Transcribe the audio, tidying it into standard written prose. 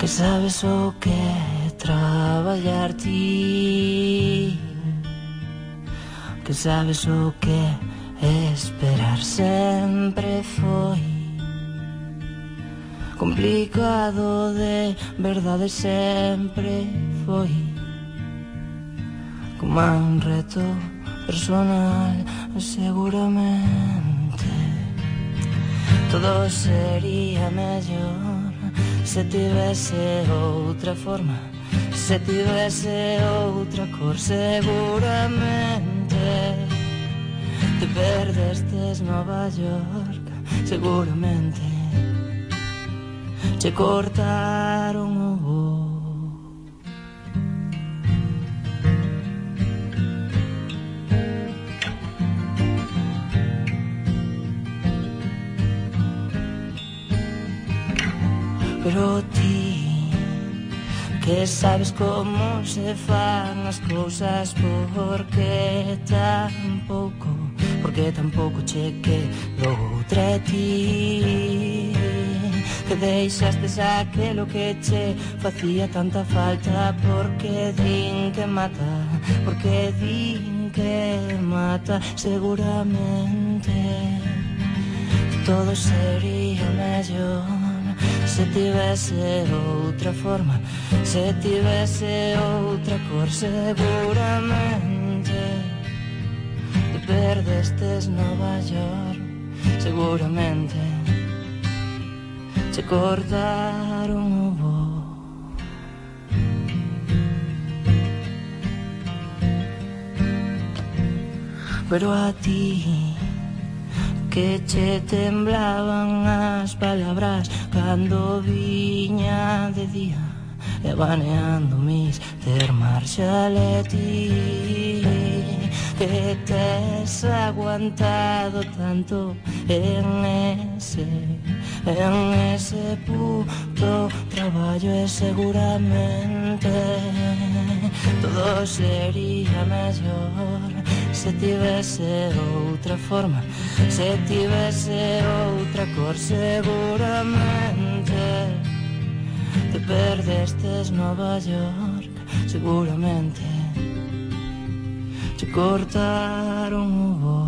Que sabes o que é traballar ti, que sabes o que é esperar. Sempre foi complicado, de verdade sempre foi como un reto personal. Seguramente todo sería mellor se tivese outra forma, se tivese outra cor. Seguramente te perdestes Nova York, seguramente che cortaron o voo. Pero ti, que sabes como se fan as cousas, porque tampouco che quedou outra ti, que deixastes aquelo que che facía tanta falta, porque din que mata, porque din que mata. Seguramente todo sería mellor se tivese outra forma, se tivese outra cor. Seguramente te perdestes Nova York, seguramente che cortaron o voo. Pero a ti, que che temblaban as palabras cando viña de día, e baneando Mr. Marshall. E ti, que tes aguantado tanto en ese puto traballo, e seguramente todo sería mellor se tivese outra forma, se tivese outra cor. Seguramente te perdestes Nova York, seguramente te cortaron o voo.